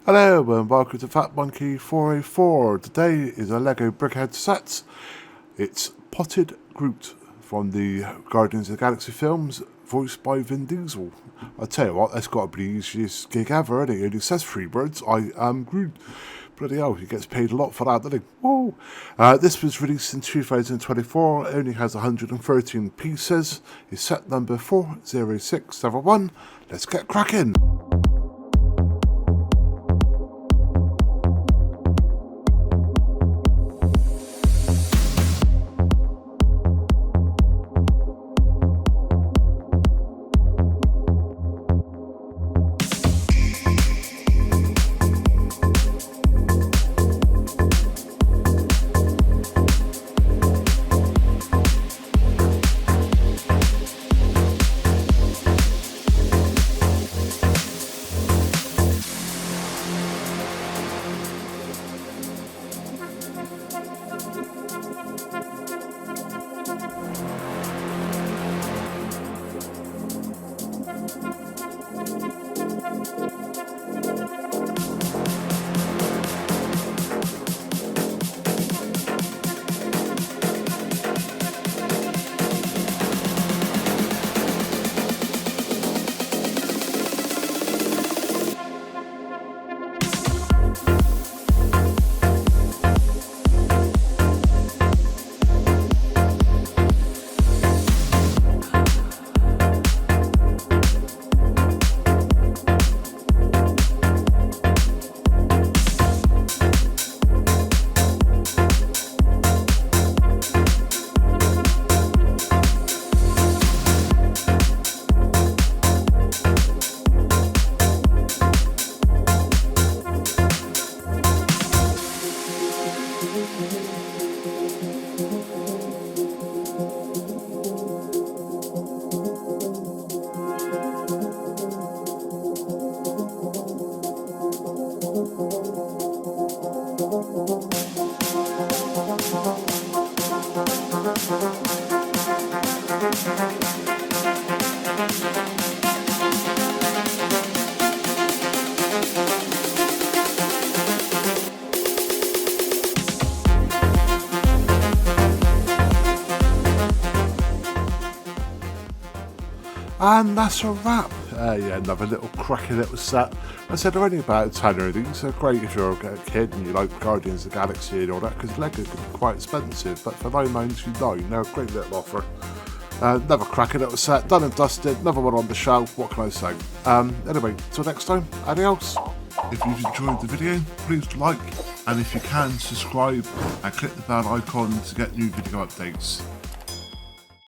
Hello and welcome to Fat Monkey 404. Today is a Lego BrickHeadz set. It's Potted Groot from the Guardians of the Galaxy films, voiced by Vin Diesel. I tell you what, that's got to be the easiest gig ever, isn't it? He only says 3 words, I am Groot. Bloody hell, he gets paid a lot for that, doesn't he? Whoa! This was released in 2024, it only has 113 pieces. It's set number 40671. Let's get cracking! And that's a wrap. Yeah, another little cracky little set. I said they're only about 10 of these. They're great if you're a kid and you like Guardians of the Galaxy and all that, because Lego can be quite expensive, but for £9.99 they're a great little offer. Another cracky little set, done and dusted, another one on the shelf, what can I say? Anyway, till next time, adios. If you've enjoyed the video, please like, and if you can, subscribe and click the bell icon to get new video updates.